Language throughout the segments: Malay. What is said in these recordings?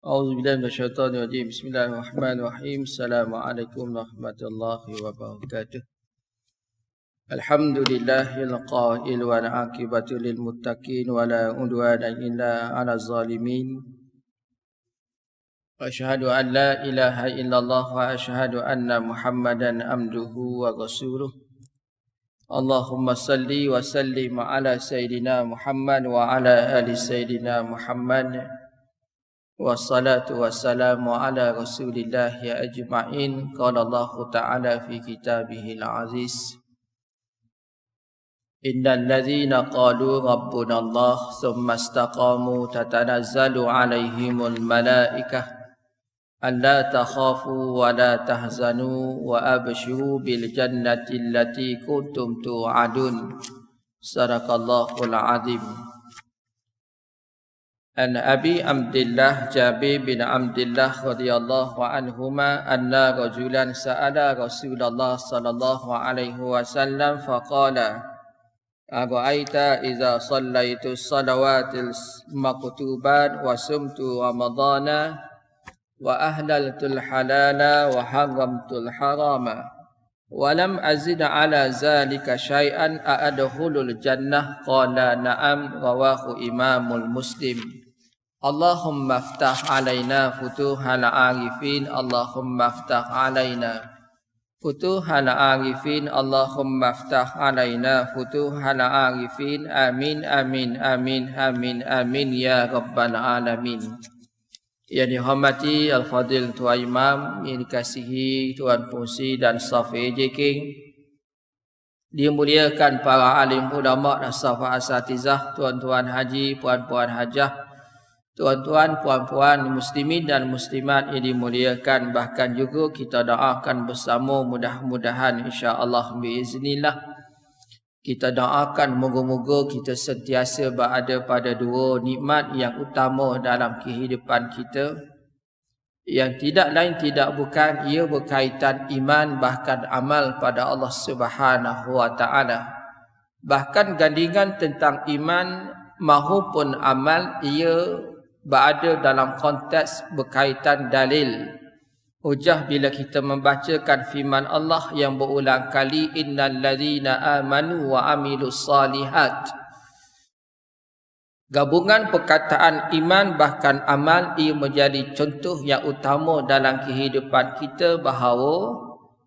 A'udzubillahi minasyaitonirrajim. Bismillahirrahmanirrahim. Assalamualaikum warahmatullahi wabarakatuh. Alhamdulillahil qail wal aqibatu lil muttaqin wa la udwana illa 'alal zalimin. Asyhadu an la ilaha illallah wa asyhadu anna Muhammadan abduhu wa rasuluh. Allahumma salli wa sallim ala sayyidina Muhammad wa ala ali sayyidina Muhammad. Wassalatu wassalamu ala rasulillahi ajma'in. Qala Allah ta'ala fi kitabihil aziz, innal ladhina qalu rabbuna Allah thumma istaqamu tatanazzalu alaihimul malaikah alla takhafu wa la tahzanu wa abshiru bil jannati allati kuntum tu'adun. Sadaqallahul azim. An Abi Abdillah Jabir bin Abdillah radhiyallahu anhuma anna rajulan sa'ala Rasulullah sallallahu alaihi wasallam faqala ara'aita idza shallaitu shalawatil maktubat wa sumtu ramadana wa ahlaltul halala wa haramtul harama wa lam azid ala zalika syai'an a'adkhulul jannah qala na'am. Rawahu Imamul Muslim. Allahumma aftah alaina futuhal arifin. Allahumma aftah alaina futuhal arifin. Allahumma aftah alaina futuhal arifin. Amin amin amin amin amin ya rabbal alamin. Yang dihormati Al-Fadil Tuan Imam, yang dikasihi Tuan Fungsi dan staf AJK, dimuliakan para alim ulama dan staf asatizah, tuan-tuan haji, puan-puan hajah, tuan-tuan, puan-puan muslimin dan muslimat yang dimuliakan. Bahkan juga kita doakan bersama, mudah-mudahan insya-Allah biiznillah, kita doakan moga-moga kita sentiasa berada pada dua nikmat yang utama dalam kehidupan kita, yang tidak lain tidak bukan ia berkaitan iman bahkan amal pada Allah Subhanahu wa taala. Bahkan gandingan tentang iman maupun amal ia berada dalam konteks berkaitan dalil. Hujah bila kita membacakan firman Allah yang berulang kali, innal ladzina amanu wa amilus salihat. Gabungan perkataan iman bahkan amal ia menjadi contoh yang utama dalam kehidupan kita, bahawa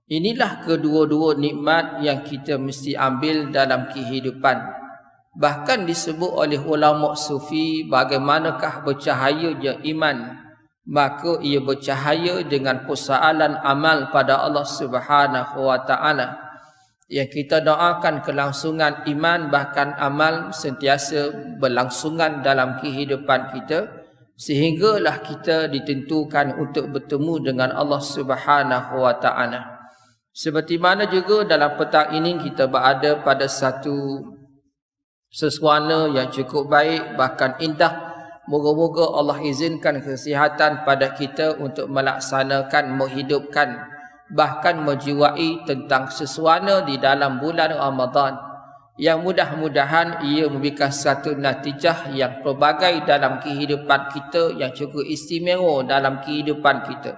inilah kedua-dua nikmat yang kita mesti ambil dalam kehidupan. Bahkan disebut oleh ulama sufi, bagaimanakah bercahayanya iman, maka ia bercahaya dengan persoalan amal pada Allah Subhanahu wa taala. Yang kita doakan kelangsungan iman bahkan amal sentiasa berlangsungan dalam kehidupan kita, sehinggalah kita ditentukan untuk bertemu dengan Allah Subhanahu wa taala. Seperti mana juga dalam petang ini kita berada pada satu sesuatu yang cukup baik bahkan indah. Moga-moga Allah izinkan kesihatan pada kita untuk melaksanakan, menghidupkan, bahkan menjiwai tentang sesuatu di dalam bulan Ramadan, yang mudah-mudahan ia memberikan satu natijah yang pelbagai dalam kehidupan kita, yang cukup istimewa dalam kehidupan kita.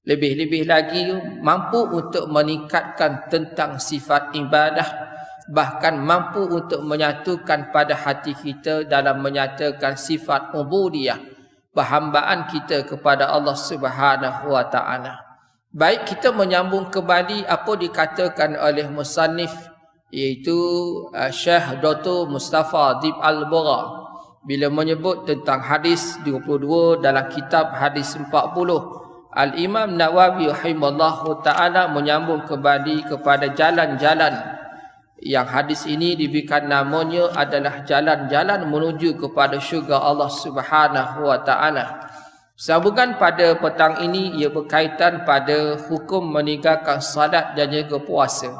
Lebih-lebih lagi mampu untuk meningkatkan tentang sifat ibadah, bahkan mampu untuk menyatukan pada hati kita dalam menyatakan sifat ubudiyah, perhambaan kita kepada Allah Subhanahu wa taala. Baik kita menyambung kembali apa dikatakan oleh musannif, iaitu Syekh Dr. Mustafa Dib Al-Bura, bila menyebut tentang hadis 22 dalam kitab hadis 40. Al-Imam Nawawi rahimahullahu taala menyambung kembali kepada jalan-jalan yang hadis ini diberikan namanya adalah jalan-jalan menuju kepada syurga Allah Subhanahu wa taala. Sambungan pada petang ini ia berkaitan pada hukum meninggalkan salat dan juga puasa.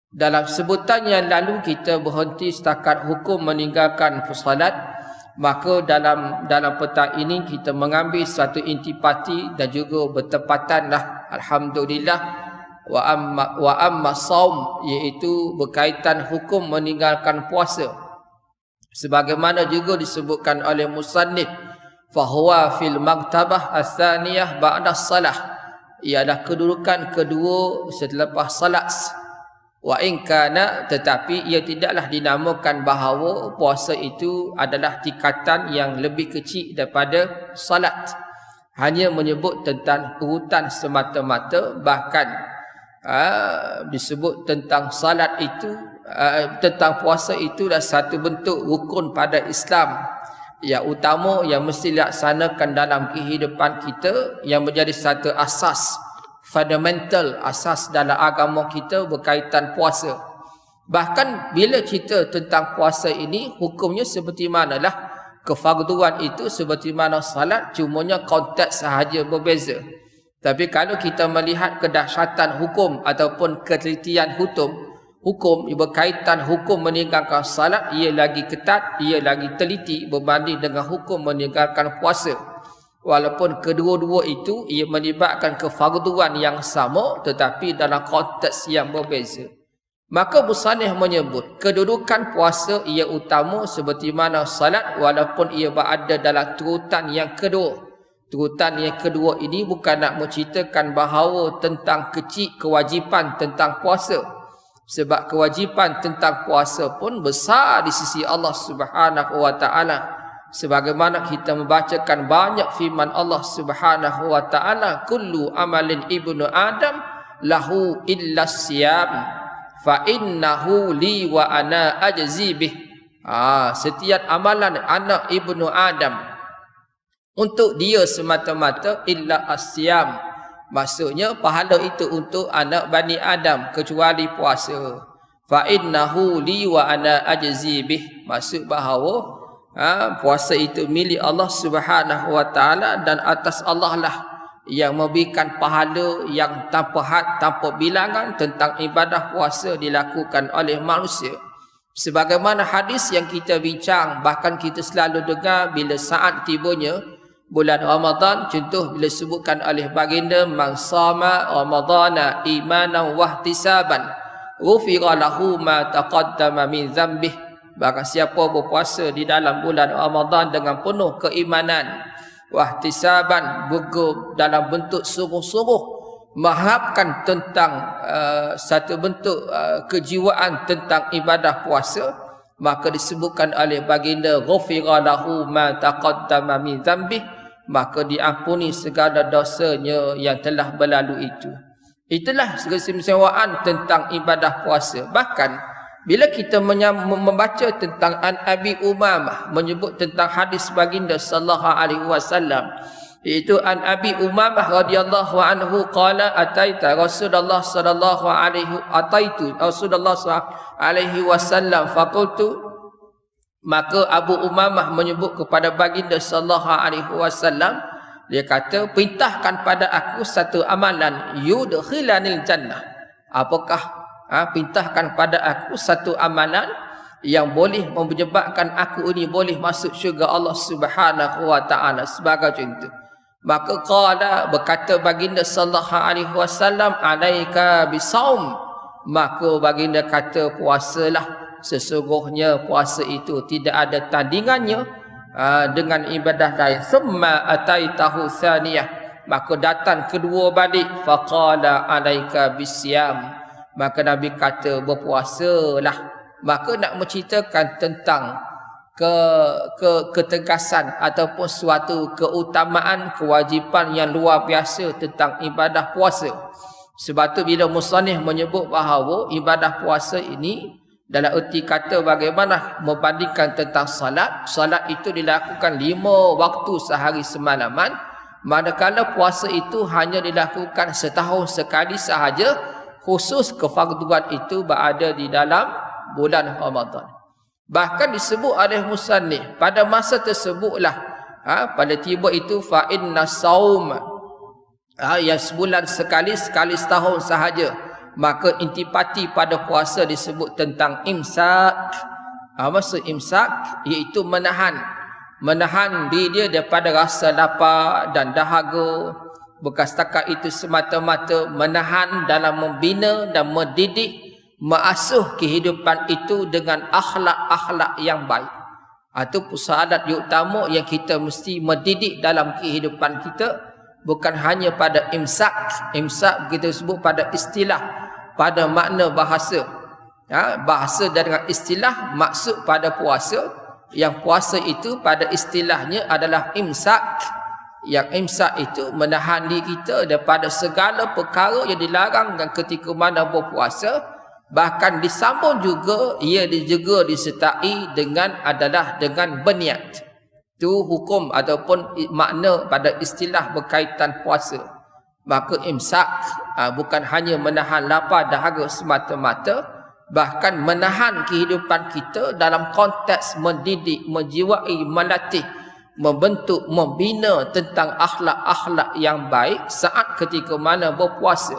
Dalam sebutan yang lalu kita berhenti setakat hukum meninggalkan salat, maka dalam petang ini kita mengambil satu intipati dan juga bertepatanlah alhamdulillah wa amma saum, iaitu berkaitan hukum meninggalkan puasa. Sebagaimana juga disebutkan oleh musannif, fahuwa fil martabah ats-tsaniyah ba'da salah. Ia adalah kedudukan kedua selepas salat. Wa in kana, tetapi ia tidaklah dinamakan bahawa puasa itu adalah tingkatan yang lebih kecil daripada salat. Hanya menyebut tentang urutan semata-mata, bahkan disebut tentang salat itu, tentang puasa itu adalah satu bentuk rukun pada Islam yang utama yang mesti dilaksanakan dalam kehidupan kita, yang menjadi satu asas fundamental, asas dalam agama kita berkaitan puasa. Bahkan bila cerita tentang puasa ini, hukumnya seperti manalah kefarduan itu seperti mana salat, cumanya konteks sahaja berbeza. Tapi kalau kita melihat kedahsyatan hukum ataupun ketelitian hukum berkaitan hukum meninggalkan salat, ia lagi ketat, ia lagi teliti berbanding dengan hukum meninggalkan puasa. Walaupun kedua-dua itu ia melibatkan kefarduan yang sama, tetapi dalam konteks yang berbeza. Maka musannif menyebut kedudukan puasa ia utama seperti mana salat, walaupun ia berada dalam turutan yang kedua. Turutan yang kedua ini bukan nak menceritakan bahawa tentang kecil kewajipan tentang puasa. Sebab kewajipan tentang puasa pun besar di sisi Allah Subhanahu wa taala. Sebagaimana kita membacakan banyak firman Allah Subhanahu wa taala, kullu amalin ibnu adam lahu illa siyam fa innahu li wa ana ajzi bih. Setiap amalan anak ibnu Adam untuk dia semata-mata illa asyam. Maksudnya pahala itu untuk anak Bani Adam kecuali puasa. Fa innahu li wa ana ajzi bih. Maksud bahawa puasa itu milik Allah Subhanahu wa taala, dan atas Allah lah yang memberikan pahala yang tanpa had, tanpa bilangan tentang ibadah puasa dilakukan oleh manusia. Sebagaimana hadis yang kita bincang, bahkan kita selalu dengar bila saat tibanya bulan Ramadan, contoh bila sebutkan oleh baginda, man sama ramadana imanan wa ihtisaban ghufira lahu ma taqaddama min dhanbihi. Bahkan siapa berpuasa di dalam bulan Ramadan dengan penuh keimanan, wahtisaban, dalam bentuk sungguh-sungguh mengharapkan tentang satu bentuk kejiwaan tentang ibadah puasa, maka disebutkan oleh baginda ghufira lahu ma taqaddama min dhanbihi, maka diampuni segala dosanya yang telah berlalu itu. Itulah keistimewaan tentang ibadah puasa. Bahkan bila kita membaca tentang Abi Umamah menyebut tentang hadis baginda sallallahu alaihi wasallam, iaitu Abi Umamah radhiyallahu anhu qala ataita Rasulullah sallallahu alaihi wasallam faqultu, maka Abu Umamah menyebut kepada baginda sallallahu alaihi wasallam, dia kata, perintahkan pada aku satu amalan yudkhilanil jannah. Apakah perintahkan pada aku satu amalan yang boleh menyebabkan aku ini boleh masuk syurga Allah Subhanahu wa taala, sebagai contoh. Maka qala, berkata baginda sallallahu alaihi wasallam, alaika bisaum, maka baginda kata, puasalah, sesungguhnya puasa itu tidak ada tandingannya dengan ibadah lain. Summa ataitahu tsaniyah, maka datang kedua balik, faqala alaika bisyam, maka Nabi kata, berpuasalah. Maka nak menceritakan tentang ketegasan ataupun suatu keutamaan, kewajipan yang luar biasa tentang ibadah puasa. Sebab tu bila musannif menyebut bahawa ibadah puasa ini dalam erti kata bagaimana membandingkan tentang salat, salat itu dilakukan 5 waktu sehari semalaman, manakala puasa itu hanya dilakukan setahun sekali sahaja, khusus kefarduan itu berada di dalam bulan Ramadan. Bahkan disebut oleh musannif, pada masa tersebutlah pada tiba itu fa inna saum, yang sebulan sekali setahun sahaja, maka intipati pada puasa disebut tentang imsak. Maksud imsak iaitu menahan diri dia daripada rasa lapar dan dahaga. Bukan setakat itu semata-mata, menahan dalam membina dan mendidik, mengasuh kehidupan itu dengan akhlak-akhlak yang baik. Itu persoalan yang utama yang kita mesti mendidik dalam kehidupan kita, bukan hanya pada imsak. Imsak kita sebut pada istilah, pada makna bahasa. Bahasa dengan istilah maksud pada puasa. Yang puasa itu pada istilahnya adalah imsak. Yang imsak itu menahan diri kita daripada segala perkara yang dilarangkan ketika mana berpuasa. Bahkan disambung juga ia juga disertai dengan berniat. Itu hukum ataupun makna pada istilah berkaitan puasa. Maka imsak bukan hanya menahan lapar dahaga semata-mata, bahkan menahan kehidupan kita dalam konteks mendidik, menjiwai, melatih, membentuk, membina tentang akhlak-akhlak yang baik saat ketika mana berpuasa.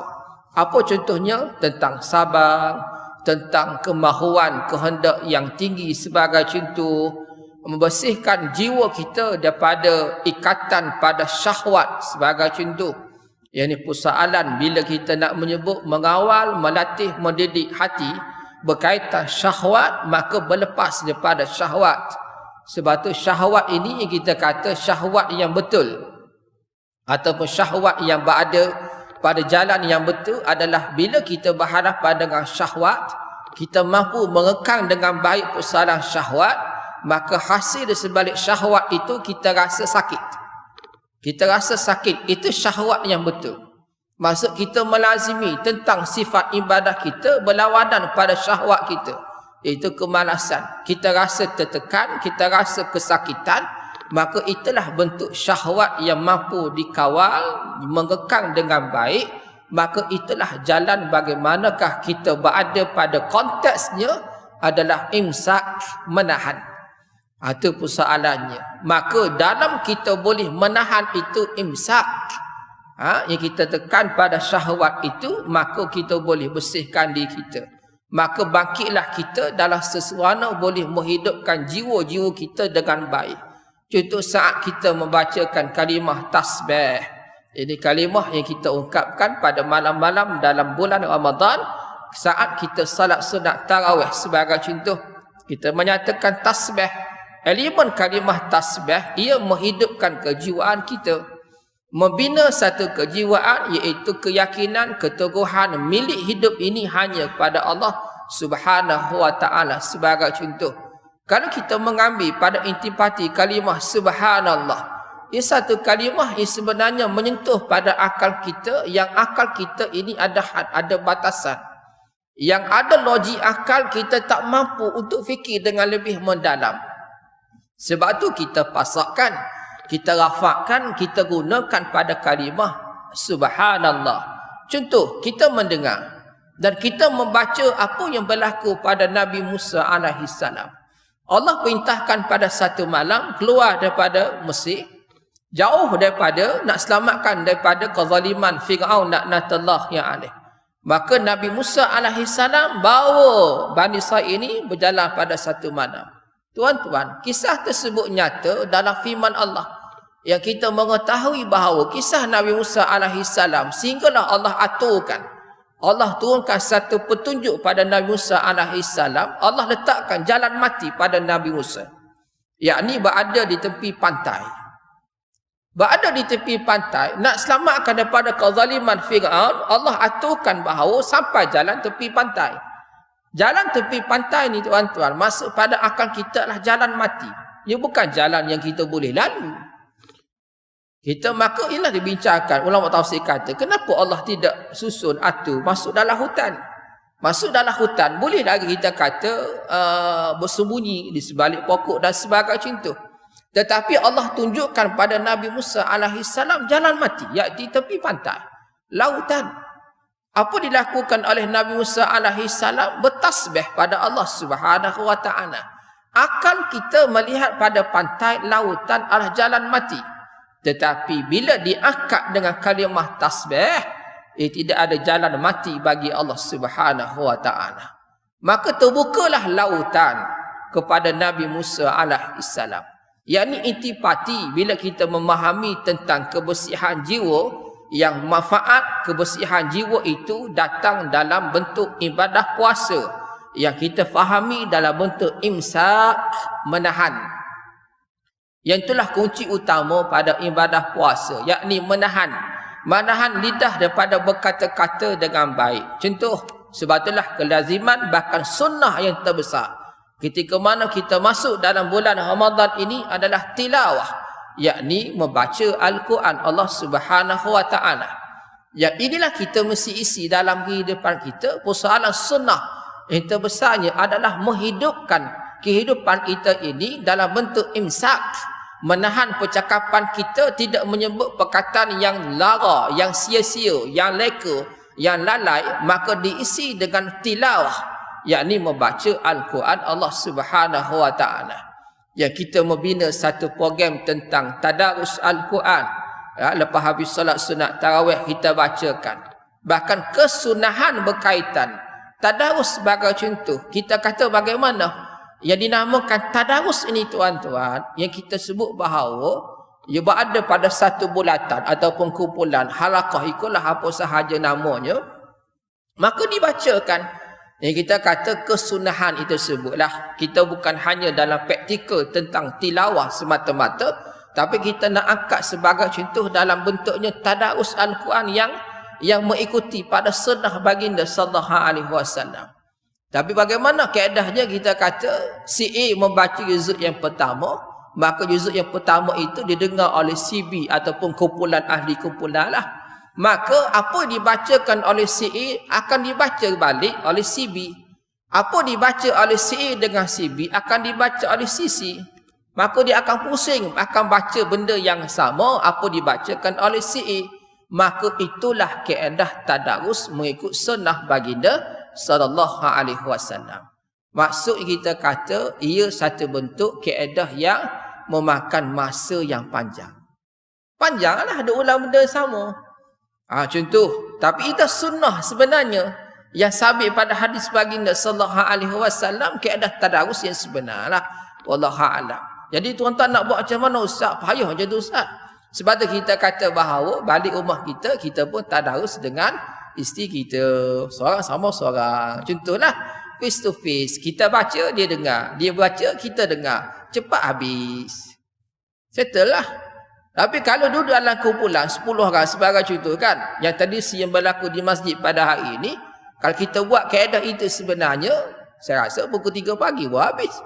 Apa contohnya? Tentang sabar, tentang kemahuan, kehendak yang tinggi sebagai contoh, membersihkan jiwa kita daripada ikatan pada syahwat sebagai contoh. Yang ini persoalan bila kita nak menyebut mengawal, melatih, mendidik hati berkaitan syahwat, maka berlepas daripada syahwat. Sebab tu syahwat ini yang kita kata syahwat yang betul ataupun syahwat yang berada pada jalan yang betul adalah bila kita berhadapan dengan syahwat, kita mampu mengekang dengan baik persoalan syahwat, maka hasil di sebalik syahwat itu kita rasa sakit. Kita rasa sakit, itu syahwat yang betul. Maksud kita melazimi tentang sifat ibadah kita berlawanan pada syahwat kita. Itu kemalasan. Kita rasa tertekan, kita rasa kesakitan, maka itulah bentuk syahwat yang mampu dikawal, mengekang dengan baik. Maka itulah jalan bagaimanakah kita berada pada konteksnya adalah imsak, menahan. Itu persoalannya. Maka dalam kita boleh menahan itu imsak, yang kita tekan pada syahwat itu, maka kita boleh bersihkan diri kita. Maka bangkitlah kita dalam sesuatu boleh menghidupkan jiwa-jiwa kita dengan baik. Contoh saat kita membacakan kalimah tasbih. Ini kalimah yang kita ungkapkan pada malam-malam dalam bulan Ramadan. Saat kita salat sunat tarawih sebagai contoh. Kita menyatakan tasbih. Elemen kalimah tasbih, ia menghidupkan kejiwaan kita. Membina satu kejiwaan iaitu keyakinan, keteguhan milik hidup ini hanya kepada Allah Subhanahu wa ta'ala sebagai contoh. Kalau kita mengambil pada intipati kalimah subhanallah, ia satu kalimah yang sebenarnya menyentuh pada akal kita, yang akal kita ini ada had, ada batasan. Yang ada logik akal kita tak mampu untuk fikir dengan lebih mendalam. Sebab tu kita pasakkan, kita rafakkan, kita gunakan pada kalimah subhanallah. Contoh, kita mendengar dan kita membaca apa yang berlaku pada Nabi Musa alaihissalam. Allah perintahkan pada satu malam keluar daripada Mesir, jauh daripada nak selamatkan daripada kezaliman Fir'aun laknatullah yang alaih. Maka Nabi Musa alaihissalam bawa Bani Israil ini berjalan pada satu malam. Tuan-tuan, kisah tersebut nyata dalam firman Allah yang kita mengetahui bahawa kisah Nabi Musa alaihissalam sehinggalah Allah aturkan, Allah turunkan satu petunjuk pada Nabi Musa alaihissalam. Allah letakkan jalan mati pada Nabi Musa, yakni berada di tepi pantai. Berada di tepi pantai nak selamatkan daripada kezaliman Fir'aun. Allah aturkan bahawa sampai jalan tepi pantai. Jalan tepi pantai ni tuan-tuan, masuk pada akal kita adalah jalan mati. Ia bukan jalan yang kita boleh lalu. Kita maka ialah dibincangkan, ulama tafsir kata, kenapa Allah tidak susun atur masuk dalam hutan? Masuk dalam hutan boleh lagi kita kata bersembunyi di sebalik pokok dan sebagainya contoh. Tetapi Allah tunjukkan pada Nabi Musa alaihissalam jalan mati, iaitu tepi pantai, lautan. Apa dilakukan oleh Nabi Musa alaihissalam? Bertasbih pada Allah Subhanahu wa ta'ala. Akal kita melihat pada pantai, lautan adalah jalan mati. Tetapi bila diakad dengan kalimah tasbih, tidak ada jalan mati bagi Allah Subhanahu wa ta'ala. Maka terbukalah lautan kepada Nabi Musa alaihissalam. Yang ini intipati bila kita memahami tentang kebersihan jiwa, yang manfaat kebersihan jiwa itu datang dalam bentuk ibadah puasa, yang kita fahami dalam bentuk imsak, menahan. Yang itulah kunci utama pada ibadah puasa, yakni menahan lidah daripada berkata-kata dengan baik. Contoh, sebab itulah kelaziman bahkan sunnah yang terbesar ketika mana kita masuk dalam bulan Ramadan ini adalah tilawah, yakni membaca Al-Quran Allah Subhanahu wa taala. Yang inilah kita mesti isi dalam kehidupan kita. Persoalan sunnah yang terbesarnya adalah menghidupkan kehidupan kita ini dalam bentuk imsak, menahan percakapan kita, tidak menyebut perkataan yang lara, yang sia-sia, yang leka, yang lalai, maka diisi dengan tilawah, yakni membaca Al-Quran Allah Subhanahu wa taala. Yang kita membina satu program tentang tadarus Al-Quran. Lepas habis solat sunat tarawih kita bacakan. Bahkan kesunahan berkaitan tadarus sebagai contoh. Kita kata bagaimana yang dinamakan tadarus ini tuan-tuan, yang kita sebut bahawa ia berada pada satu bulatan ataupun kumpulan halaqah, ikutlah apa sahaja namanya, maka dibacakan. Yang kita kata kesunahan itu sebutlah. Kita bukan hanya dalam praktikal tentang tilawah semata-mata, tapi kita nak angkat sebagai contoh dalam bentuknya tadarus Al-Quran yang mengikuti pada sunnah baginda sallallahu alaihi wasallam. Tapi bagaimana keadanya kita kata si A membaca juzuk yang pertama, maka juzuk yang pertama itu didengar oleh si B ataupun kumpulan ahli kumpulan lah. Maka apa dibacakan oleh si A akan dibaca balik oleh si B. Apa dibaca oleh si A dengan si B akan dibaca oleh si C. Maka dia akan pusing, akan baca benda yang sama apa dibacakan oleh si A. Maka itulah keadaan tadarus mengikut sunnah baginda sallallahu alaihi wasallam. Maksud kita kata ia satu bentuk kaedah yang memakan masa yang panjang. Panjanglah ada ulang benda sama. Contoh, tapi itu sunnah sebenarnya yang sabit pada hadis baginda sallallahu alaihi wasallam, kaedah tadarus yang sebenarlah. Wallahu a'lam. Jadi tuan-tuan nak buat macam mana ustaz? Payah macam tu ustaz. Sebab tu kita kata bahawa balik rumah kita pun tadarus dengan isteri kita, seorang sama seorang. Contohlah face to face, kita baca dia dengar, dia baca kita dengar, cepat habis, settle lah. Tapi kalau duduk dalam kumpulan 10 orang sebagai contoh kan, yang tadi yang berlaku di masjid pada hari ini, kalau kita buat kaedah itu sebenarnya saya rasa pukul 3 pagi pun habis.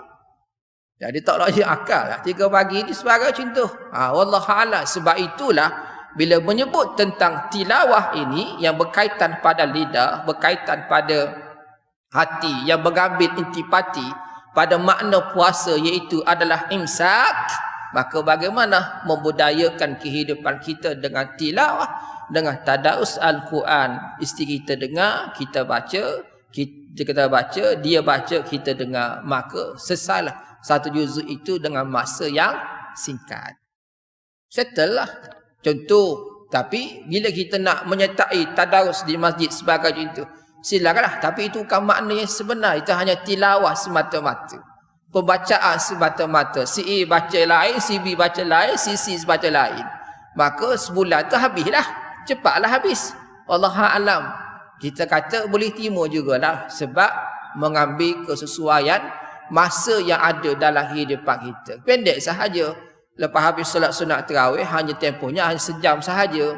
Jadi tak logik akal lah 3 pagi ini sebagai contoh. Wallahu a'lam. Sebab itulah bila menyebut tentang tilawah ini yang berkaitan pada lidah, berkaitan pada hati, yang mengambil intipati pada makna puasa iaitu adalah imsak, maka bagaimana membudayakan kehidupan kita dengan tilawah, dengan tadarus Al-Quran. Isteri kita dengar, kita baca, dia baca, kita dengar, maka selesailah satu juzuk itu dengan masa yang singkat. Settle lah. Contoh, tapi bila kita nak menyertai tadarus di masjid sebagai contoh, silakanlah, tapi itu bukan makna yang sebenar. Itu hanya tilawah semata-mata, pembacaan semata-mata. Si A baca lain, si B baca lain, si C baca lain. Maka sebulan tu habislah, cepatlah habis. Wallahu a'lam. Kita kata boleh terima jugalah, sebab mengambil kesesuaian masa yang ada dalam kehidupan kita. Pendek sahaja. Lepas habis solat sunat tarawih, hanya tempohnya hanya sejam sahaja.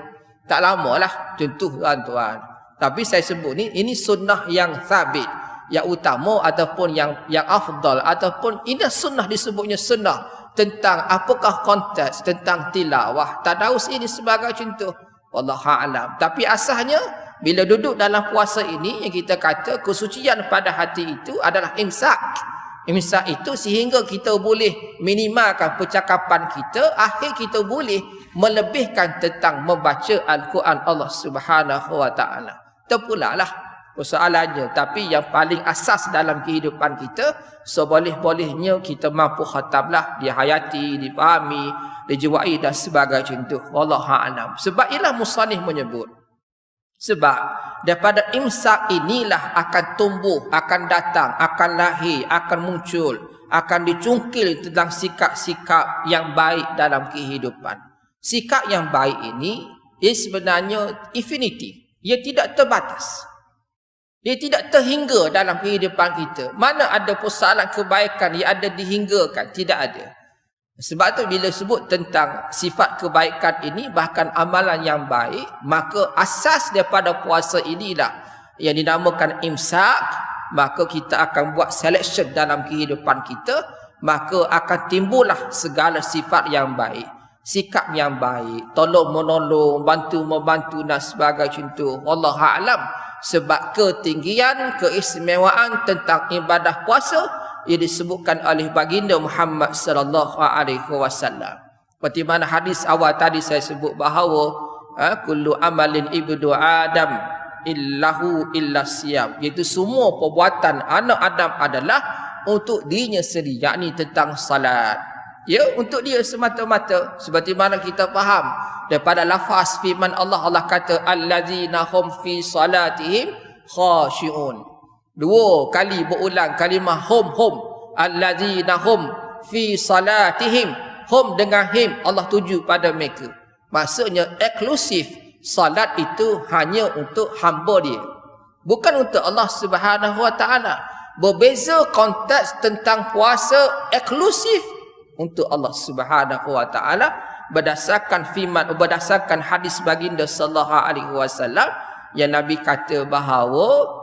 Tak lama lah. Contoh tuan-tuan. Tapi saya sebut ni, ini sunnah yang sabit, yang utama ataupun yang afdal, ataupun ini sunnah disebutnya sunnah tentang apakah konteks tentang tilawah. Tadarus ini sebagai contoh. Wallahu a'lam. Tapi asalnya bila duduk dalam puasa ini yang kita kata kesucian pada hati itu adalah imsak. Imsak itu sehingga kita boleh minimalkan percakapan kita, akhir kita boleh melebihkan tentang membaca Al-Quran Allah Subhanahu wa taala. Terpulalah persoalannya, tapi yang paling asas dalam kehidupan kita, seboleh-bolehnya kita mampu khatamlah, dihayati, dipahami, dijiwai dan sebagai contoh. Wallahu a'lam. Sebab ialah musannif menyebut, sebab daripada imsak inilah akan tumbuh, akan datang, akan lahir, akan muncul, akan dicungkil tentang sikap-sikap yang baik dalam kehidupan. Sikap yang baik ini, ia sebenarnya infinity. Ia tidak terbatas. Dia tidak terhingga dalam kehidupan kita. Mana ada persoalan kebaikan yang ada dihinggakan? Tidak ada. Sebab tu bila sebut tentang sifat kebaikan ini, bahkan amalan yang baik, maka asas daripada puasa inilah yang dinamakan imsak. Maka kita akan buat selection dalam kehidupan kita, maka akan timbullah segala sifat yang baik, sikap yang baik, tolong menolong, bantu membantu dan sebagainya contoh. Wallahu a'lam. Sebab ketinggian, keistimewaan tentang ibadah puasa ia disebutkan oleh baginda Muhammad sallallahu alaihi wasallam. Seperti mana hadis awal tadi saya sebut bahawa kullu amalin ibnu Adam illahu illa siyam, iaitu semua perbuatan anak Adam adalah untuk dirinya sendiri, yakni tentang salat. Ya, untuk dia semata-mata. Seperti mana kita faham daripada lafaz firman Allah, Allah kata allazina hum fi salatihim khashi'un. Dua kali berulang kalimah hum. Allazina hum fi salatihim. Hum dengan him, Allah tuju pada mereka. Maksudnya eksklusif. Salat itu hanya untuk hamba dia, bukan untuk Allah Subhanahu wa taala. Berbeza konteks tentang puasa eksklusif untuk Allah Subhanahu wa taala berdasarkan firman, berdasarkan hadis baginda sallallahu alaihi wasallam yang Nabi kata bahawa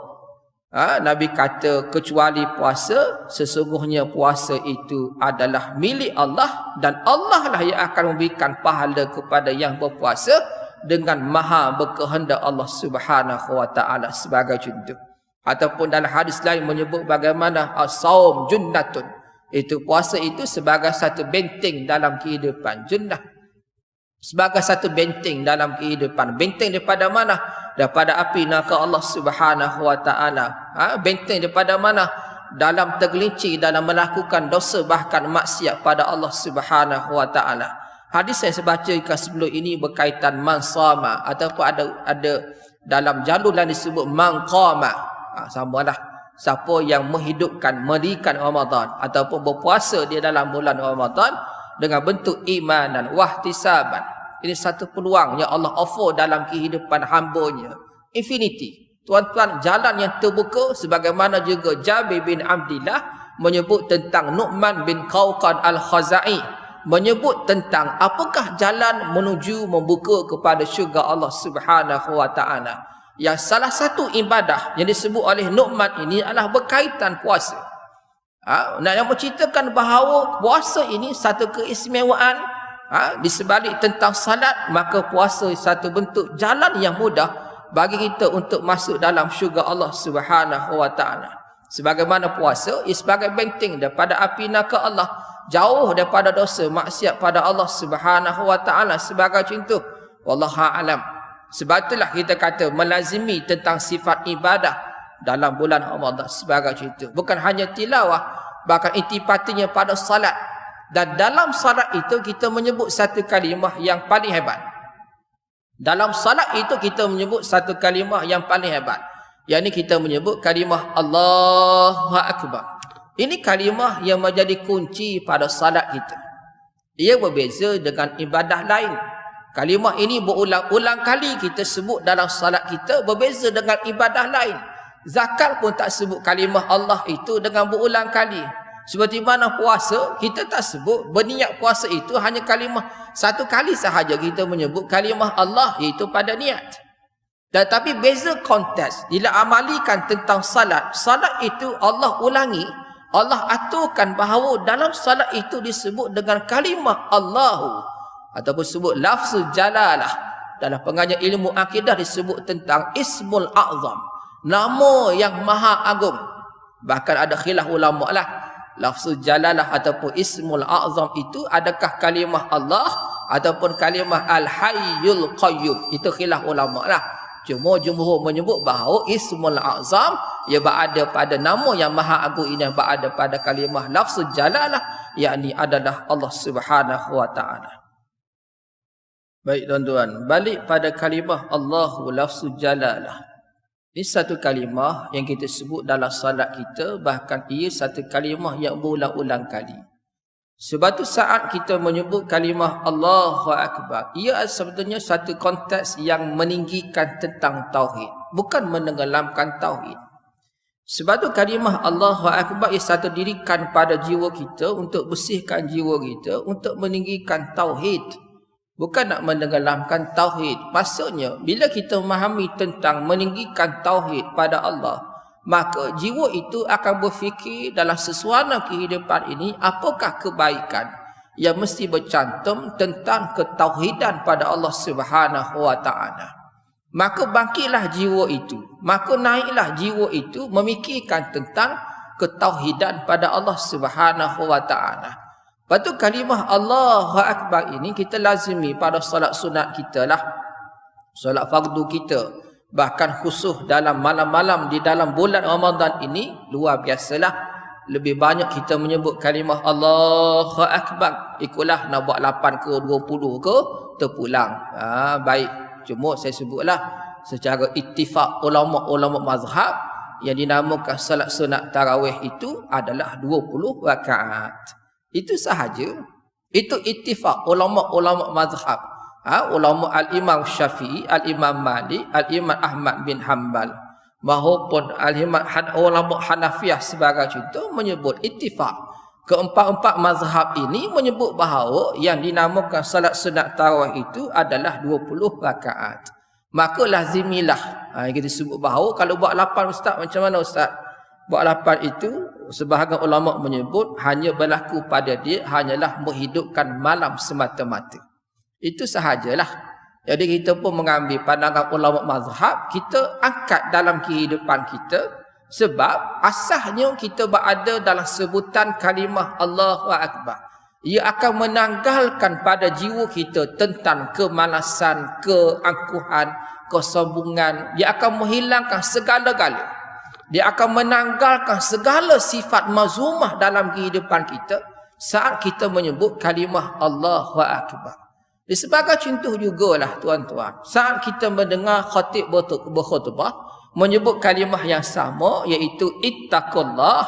Nabi kata kecuali puasa, sesungguhnya puasa itu adalah milik Allah dan Allah lah yang akan memberikan pahala kepada yang berpuasa dengan maha berkehendak Allah Subhanahu wa taala sebagai contoh. Ataupun dalam hadis lain menyebut bagaimana as-saum junnatun, itu puasa itu sebagai satu benteng dalam kehidupan. Junnah sebagai satu benteng dalam kehidupan. Benteng daripada mana? Daripada api neraka Allah Subhanahu wa taala. Benteng daripada mana? Dalam tergelincir dalam melakukan dosa bahkan maksiat pada Allah Subhanahu wa taala. Hadis yang saya bacakan sebelum ini berkaitan man sama, ataupun ada dalam jalur yang disebut man qama. Samalah, siapa yang menghidupkan, mendirikan Ramadan ataupun berpuasa dia dalam bulan Ramadan dengan bentuk imanan wahtisaban. Ini satu peluang yang Allah offer dalam kehidupan hamba-Nya. Infinity. Tuan-tuan, jalan yang terbuka, sebagaimana juga Jabir bin Abdillah menyebut tentang Nu'man bin Qawqan al-Khazai, menyebut tentang apakah jalan menuju membuka kepada syurga Allah Subhanahu wa taala. Yang salah satu ibadah yang disebut oleh Nu'man ini adalah berkaitan puasa. Yang menceritakan bahawa puasa ini satu keistimewaan. Di sebalik tentang salat, maka puasa satu bentuk jalan yang mudah bagi kita untuk masuk dalam syurga Allah Subhanahu wa taala. Sebagaimana puasa ia sebagai benteng daripada api neraka Allah, jauh daripada dosa maksiat pada Allah Subhanahu wa taala sebagai contoh. Wallahu a'lam. Sebab itulah kita kata melazimi tentang sifat ibadah dalam bulan Ramadan sebagai contoh. Bukan hanya tilawah, bahkan intipatinya pada salat. Dan dalam salat itu kita menyebut satu kalimah yang paling hebat. Dalam salat itu kita menyebut satu kalimah yang paling hebat. Yang ini kita menyebut kalimah Allahu Akbar. Ini kalimah yang menjadi kunci pada salat kita. Ia berbeza dengan ibadah lain. Kalimah ini berulang-ulang kali kita sebut dalam salat kita, berbeza dengan ibadah lain. Zakat pun tak sebut kalimah Allah itu dengan berulang kali. Seperti mana puasa, kita tak sebut berniat puasa itu hanya kalimah satu kali sahaja kita menyebut kalimah Allah, iaitu pada niat. Tetapi beza konteks bila amalikan tentang salat. Salat itu Allah ulangi, Allah aturkan bahawa dalam salat itu disebut dengan kalimah Allahu, ataupun sebut lafzul jalalah. Dalam pengajian ilmu akidah disebut tentang Ismul A'zam, nama yang maha agung. Bahkan ada khilaf ulama lah, lafzul jalalah ataupun Ismul A'zam itu adakah kalimah Allah ataupun kalimah Al-Hayyul Qayyum. Itu khilaf ulama lah. Cuma jumhur menyebut bahawa Ismul A'zam ia berada pada nama yang maha agung ini, yang berada pada kalimah lafzul jalalah, yakni adalah Allah Subhanahu wa taala. Baik tuan-tuan, balik pada kalimah Allahu lafzul jalalah. Ini satu kalimah yang kita sebut dalam salat kita, bahkan ia satu kalimah yang berulang-ulang kali. Sebab tu saat kita menyebut kalimah Allahu Akbar, ia sebetulnya satu konteks yang meninggikan tentang tauhid, bukan menenggelamkan tauhid. Sebab tu kalimah Allahu Akbar ia satu dirikan pada jiwa kita untuk bersihkan jiwa kita, untuk meninggikan tauhid. Bukan nak menenggelamkan tauhid. Maksudnya, bila kita memahami tentang meninggikan tauhid pada Allah, maka jiwa itu akan berfikir dalam sesuatu kehidupan ini, apakah kebaikan yang mesti bercantum tentang ketauhidan pada Allah Subhanahu wa taala. Maka bangkitlah jiwa itu, maka naiklah jiwa itu memikirkan tentang ketauhidan pada Allah Subhanahu wa taala. Lepas tu kalimah Allahu Akbar ini kita lazimi pada solat sunat kita lah, solat fardu kita. Bahkan khusus dalam malam-malam di dalam bulan Ramadan ini luar biasalah. Lebih banyak kita menyebut kalimah Allahu Akbar. Ikutlah nak buat 8 ke 20 ke terpulang. Baik. Cuma saya sebutlah secara ittifaq ulama-ulama mazhab yang dinamakan salat sunat tarawih itu adalah 20 rakaat. Itu sahaja. Itu ittifaq ulama-ulama mazhab. Ulama al-Imam Syafi'i, al-Imam Malik, al-Imam Ahmad bin Hanbal. Maupun al-Imam ulama Hanafiyah sebagai contoh menyebut ittifaq. Keempat-empat mazhab ini menyebut bahawa yang dinamakan salat sunat tarawih itu adalah 20 rakaat. Maka lazimilah. Kita sebut bahawa kalau buat 8 ustaz, macam mana ustaz? Buat 8 itu sebahagian ulama menyebut hanya berlaku pada dia hanyalah menghidupkan malam semata-mata. Itu sahajalah. Jadi kita pun mengambil pandangan ulama mazhab, kita angkat dalam kehidupan kita. Sebab asasnya kita berada dalam sebutan kalimah Allahu Akbar. Ia akan menanggalkan pada jiwa kita tentang kemalasan, keangkuhan, kesombongan. Dia akan menghilangkan segala-gala. Dia akan menanggalkan segala sifat mazmumah dalam kehidupan kita saat kita menyebut kalimah Allahu Akbar. Sebagai contoh jugalah tuan-tuan, saat kita mendengar khatib berkhutbah menyebut kalimah yang sama, iaitu ittaqullah,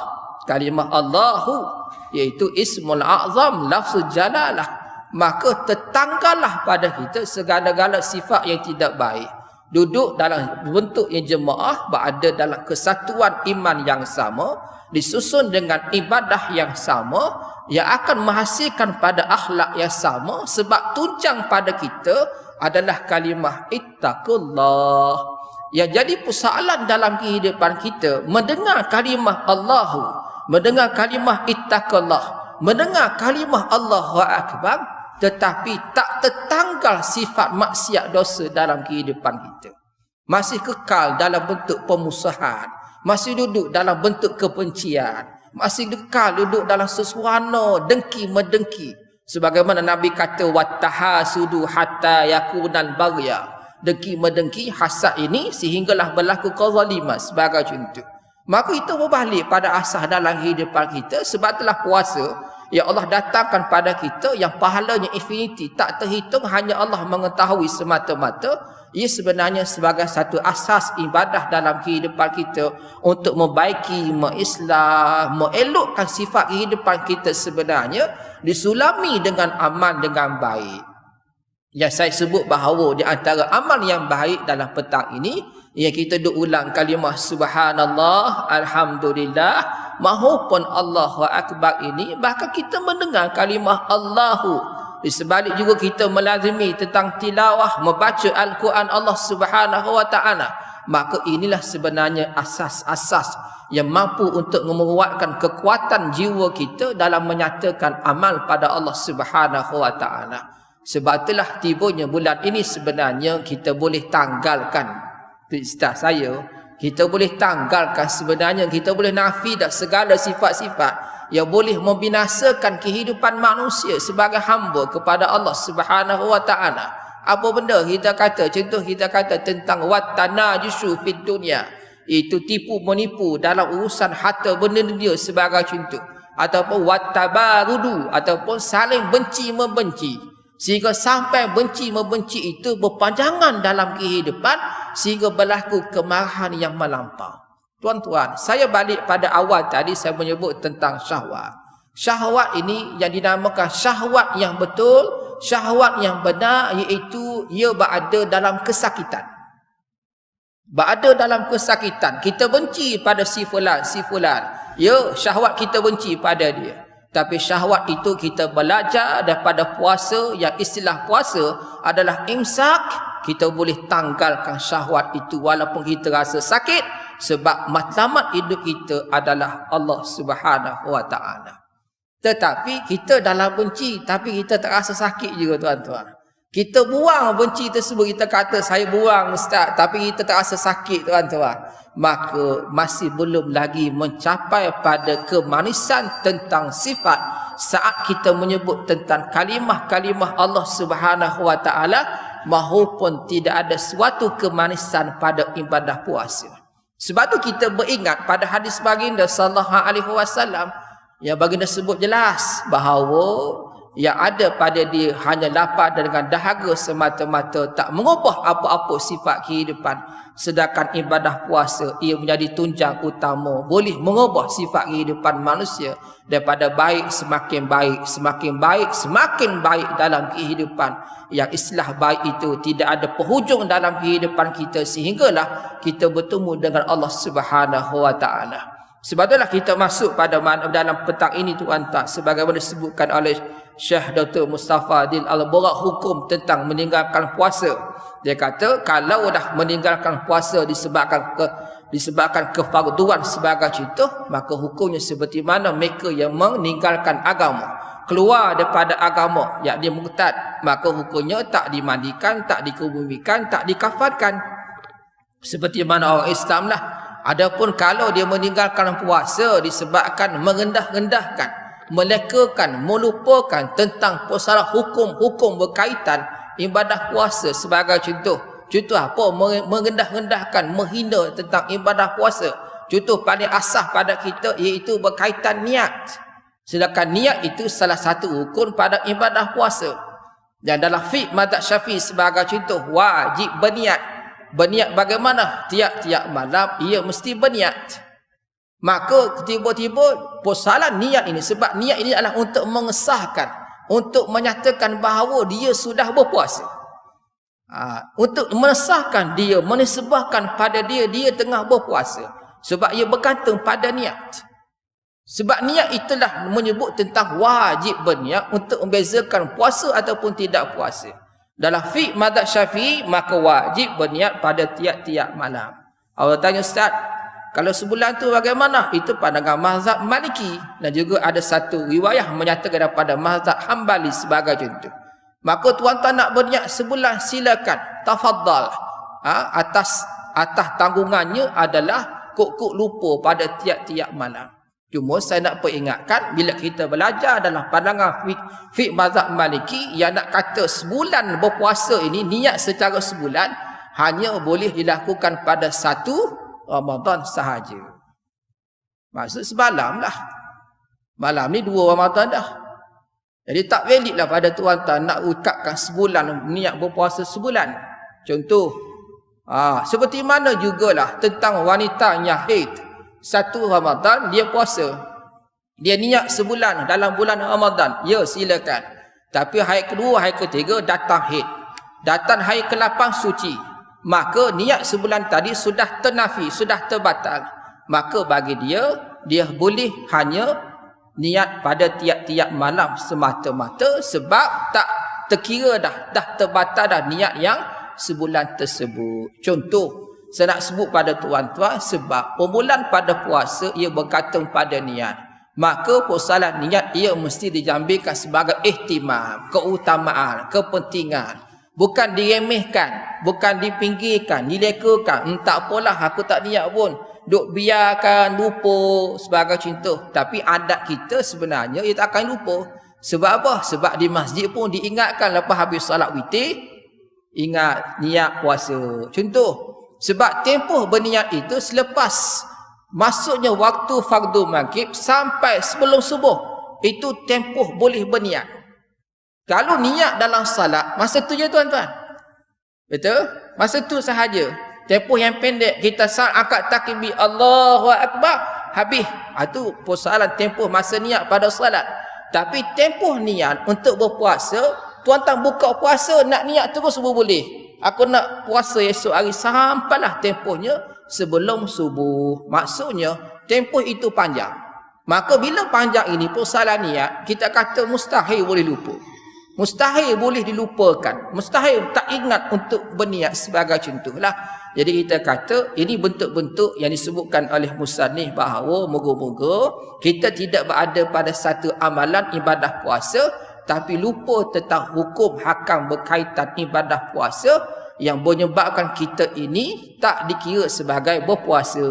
kalimah Allahu, iaitu ismul azam, lafzul jalalah, maka tertanggallah pada kita segala-gala sifat yang tidak baik. Duduk dalam bentuk yang jemaah, berada dalam kesatuan iman yang sama, disusun dengan ibadah yang sama, yang akan menghasilkan pada akhlak yang sama, sebab tunjang pada kita adalah kalimah ittaqullah. Yang jadi persoalan dalam kehidupan kita, mendengar kalimah Allahu, mendengar kalimah ittaqullah, mendengar kalimah Allahu Akbar, tetapi tak tertanggal sifat maksiat dosa dalam kehidupan kita. Masih kekal dalam bentuk pemusuhan, masih duduk dalam bentuk kebencian, masih kekal duduk dalam sesuatu dengki mendengki. Sebagaimana Nabi kata, wattahasudu hatta yakunal baghya. Dengki mendengki, hasad ini sehinggalah berlaku kezaliman sebagai contoh. Maka itu berbalik pada asas dalam kehidupan kita. Sebab itulah puasa yang Allah datangkan pada kita yang pahalanya infinity, tak terhitung, hanya Allah mengetahui semata-mata. Ia sebenarnya sebagai satu asas ibadah dalam kehidupan kita untuk membaiki, mengislah, mengelokkan sifat kehidupan kita sebenarnya disulami dengan amal dengan baik. Yang saya sebut bahawa di antara amal yang baik dalam petang ini, yang kita duk ulang kalimah subhanallah, alhamdulillah, maupun Allahu Akbar ini, bahkan kita mendengar kalimah Allahu. Di sebalik juga kita melazimi tentang tilawah, membaca Al-Quran Allah Subhanahu wa taala. Maka inilah sebenarnya asas-asas yang mampu untuk menguatkan kekuatan jiwa kita dalam menyatakan amal pada Allah Subhanahu wa taala. Sebab itulah tibanya bulan ini sebenarnya kita boleh tanggalkan. Ustaz saya, kita boleh tanggalkan sebenarnya, kita boleh nafi dah segala sifat-sifat yang boleh membinasakan kehidupan manusia sebagai hamba kepada Allah Subhanahu wa taala. Apa benda kita kata? Contoh kita kata tentang watanajushu fid dunya. Itu tipu menipu dalam urusan harta benda dunia sebagai contoh. Ataupun watabarudu, ataupun saling benci membenci. Sehingga sampai benci membenci itu berpanjangan dalam kehidupan, sehingga berlaku kemarahan yang melampau. Tuan-tuan, saya balik pada awal tadi saya menyebut tentang syahwat. Syahwat ini yang dinamakan syahwat yang betul, syahwat yang benar, iaitu ia berada dalam kesakitan. Berada dalam kesakitan, kita benci pada si fulan, si fulan. Ya, syahwat kita benci pada dia. Tapi syahwat itu kita belajar daripada puasa, yang istilah puasa adalah imsak. Kita boleh tanggalkan syahwat itu walaupun kita rasa sakit, sebab matlamat hidup kita adalah Allah Subhanahu wa taala. Tetapi kita dalam benci, tapi kita tak rasa sakit juga tuan-tuan. Kita buang benci tersebut, kita kata saya buang ustaz, tapi kita tak rasa sakit tuan-tuan. Maka masih belum lagi mencapai pada kemanisan tentang sifat saat kita menyebut tentang kalimah-kalimah Allah Subhanahu wa taala, mahupun tidak ada suatu kemanisan pada ibadah puasa. Sebab tu kita beringat pada hadis baginda sallallahu alaihi wasallam, yang baginda sebut jelas bahawa yang ada pada dia hanya lapar dengan dahaga semata-mata, tak mengubah apa-apa sifat kehidupan. Sedangkan ibadah puasa ia menjadi tunjang utama, boleh mengubah sifat kehidupan manusia daripada baik semakin baik, semakin baik semakin baik dalam kehidupan. Yang istilah baik itu tidak ada penghujung dalam kehidupan kita, sehinggalah kita bertemu dengan Allah Subhanahu wa taala. Sebab itulah kita masuk pada dalam petang ini tuan-tuan, sebagaimana disebutkan oleh Syekh Dr. Mustafa Adil Al-Burak, hukum tentang meninggalkan puasa. Dia kata kalau dah meninggalkan puasa disebabkan kefarduan sebagai contoh, maka hukumnya seperti mana mereka yang meninggalkan agama, keluar daripada agama, yang dia murtad, maka hukumnya tak dimandikan, tak dikebumikan, tak dikafarkan. Seperti mana orang Islam lah. Adapun kalau dia meninggalkan puasa disebabkan merendah-rendahkan, melekakan, melupakan tentang persoalan hukum-hukum berkaitan ibadah puasa sebagai contoh. Contoh apa? Merendah-rendahkan, menghina tentang ibadah puasa. Contoh paling asas pada kita iaitu berkaitan niat. Sedangkan niat itu salah satu rukun pada ibadah puasa. Dan dalam fiqh mazhab Syafi'i sebagai contoh, wajib berniat. Berniat bagaimana? Tiap-tiap malam ia mesti berniat. Maka tiba-tiba persoalan niat ini, sebab niat ini adalah untuk mengesahkan, untuk menyatakan bahawa dia sudah berpuasa. Untuk mengesahkan dia, menisbahkan pada dia tengah berpuasa. Sebab ia bergantung pada niat. Sebab niat itulah menyebut tentang wajib berniat untuk membezakan puasa ataupun tidak puasa. Dalam fiqh mazhab Syafi'i, maka wajib berniat pada tiap-tiap malam. Allah tanya, ustaz, kalau sebulan tu bagaimana? Itu pandangan mazhab Maliki. Dan juga ada satu riwayah menyatakan daripada mazhab Hambali sebagai contoh. Maka tuan-tuan nak berniat sebulan, silakan, tafaddal. Atas tanggungannya adalah kok lupa pada tiap-tiap malam. Cuma saya nak peringatkan, bila kita belajar dalam pandangan fiqh mazhab Maliki, yang nak kata sebulan berpuasa ini, niat secara sebulan hanya boleh dilakukan pada satu Ramadan sahaja. Maksud semalam lah. Malam ni 2 Ramadan dah. Jadi tak valid lah pada tuan-tuan nak ukapkan sebulan, niat berpuasa sebulan. Contoh, seperti mana jugalah tentang wanita yang haid. 1 Ramadan dia puasa, dia niat sebulan dalam bulan Ramadan, ya silakan. Tapi hari kedua, hari ketiga datang haid, datang hari ke-8 suci, maka niat sebulan tadi sudah ternafi, sudah terbatal. Maka bagi dia boleh hanya niat pada tiap-tiap malam semata-mata, sebab tak terkira dah terbatal dah niat yang sebulan tersebut. Contoh saya nak sebut pada tuan-tuan, sebab permulaan pada puasa ia bergantung pada niat. Maka persoalan niat ia mesti dijambilkan sebagai ihtimam, keutamaan, kepentingan. Bukan diremehkan, bukan dipinggirkan, dilekakan. Tak apalah aku tak niat pun, duk biarkan, lupa sebagai contoh. Tapi adat kita sebenarnya ia tak akan lupa. Sebab apa? Sebab di masjid pun diingatkan lepas habis salat witir, ingat niat puasa. Contoh, sebab tempoh berniat itu selepas masuknya waktu fardu maghrib sampai sebelum subuh, itu tempoh boleh berniat. Kalau niat dalam salat, masa tu je tuan-tuan. Betul? Masa tu sahaja. Tempoh yang pendek, kita angkat takbir Allahu Akbar, habis. Itu persoalan tempoh masa niat pada salat. Tapi tempoh niat untuk berpuasa, tuan-tuan buka puasa nak niat terus boleh. aku nak puasa esok hari sampailah tempohnya sebelum subuh. Maksudnya tempoh itu panjang. Maka bila panjang ini pun salah niat, kita kata mustahil boleh lupa. Mustahil boleh dilupakan. Mustahil tak ingat untuk berniat sebagai contohlah. Jadi kita kata ini bentuk-bentuk yang disebutkan oleh musannif bahawa moga-moga kita tidak berada pada satu amalan ibadah puasa tapi lupa tentang hukum hakam berkaitan ibadah puasa yang menyebabkan kita ini tak dikira sebagai berpuasa.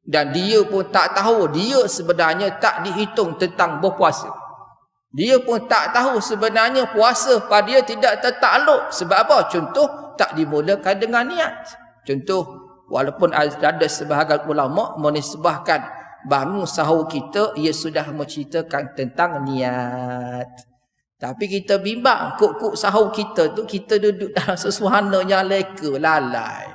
Dan dia pun tak tahu dia sebenarnya tak dihitung tentang berpuasa. Dia pun tak tahu sebenarnya puasa pada dia tidak tertakluk. Sebab apa? Contoh, tak dimulakan dengan niat. Contoh, walaupun ada sebahagian ulama menisbahkan bangun sahur kita, ia sudah menceritakan tentang niat. Tapi kita bimbang, kuk-kuk sahur kita tu, kita duduk dalam sesuatu yang leka, lalai.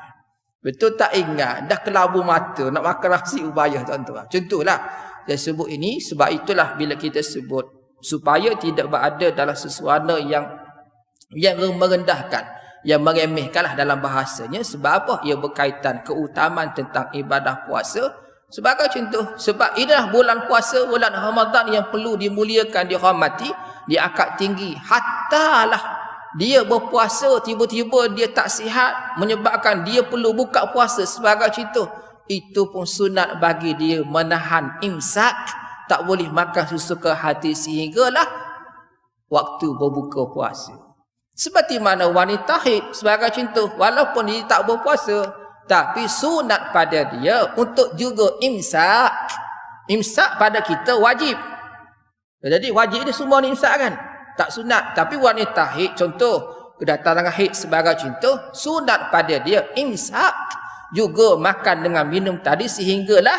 Betul tak ingat, dah kelabu mata, nak makan nasi ubaya tuan-tuan. Contohlah, saya sebut ini, sebab itulah bila kita sebut, supaya tidak berada dalam sesuatu yang merendahkan, yang meremehkanlah dalam bahasanya. Sebab apa? Ia berkaitan keutamaan tentang ibadah puasa. Sebagai contoh, sebab inilah bulan puasa, bulan Ramadan yang perlu dimuliakan, dihormati, diangkat tinggi. Hattalah dia berpuasa, tiba-tiba dia tak sihat, menyebabkan dia perlu buka puasa. Sebagai contoh, itu pun sunat bagi dia menahan imsak. Tak boleh makan sesuka hati sehinggalah waktu berbuka puasa. Seperti mana wanita haid sebagai contoh, walaupun dia tak berpuasa, tapi sunat pada dia untuk juga imsak. Imsak pada kita wajib. Jadi wajib dia semua ni imsak kan? Tak sunat. Tapi wanita haid contoh, kedatangan haid sebagai contoh, sunat pada dia imsak. Juga makan dengan minum tadi sehinggalah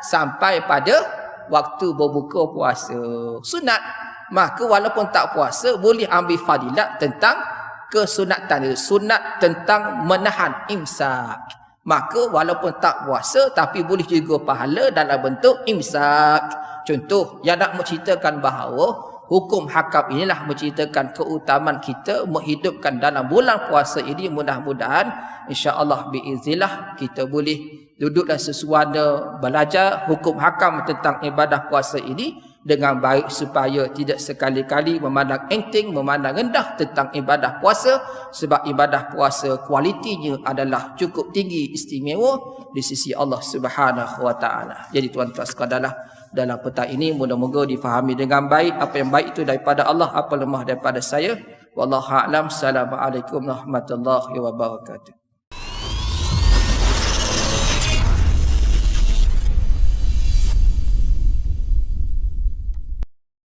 sampai pada waktu berbuka puasa. Sunat. Maka walaupun tak puasa, boleh ambil fadilat tentang kesunatan. Sunat tentang menahan imsak. Maka walaupun tak puasa, tapi boleh juga pahala dalam bentuk imsak. Contoh, yang nak menceritakan bahawa hukum hakam inilah menceritakan keutamaan kita menghidupkan dalam bulan puasa ini. Mudah-mudahan insya-Allah biiznillah kita boleh duduk dan sesuada belajar hukum hakam tentang ibadah puasa ini dengan baik supaya tidak sekali-kali memandang enteng, memandang rendah tentang ibadah puasa. Sebab ibadah puasa kualitinya adalah cukup tinggi, istimewa di sisi Allah Subhanahu wa taala. Jadi tuan-tuan sekalian, dalam petang ini moga-moga difahami dengan baik. Apa yang baik itu daripada Allah, apa lemah daripada saya. Wallahu a'lam. Assalamualaikum warahmatullahi wabarakatuh.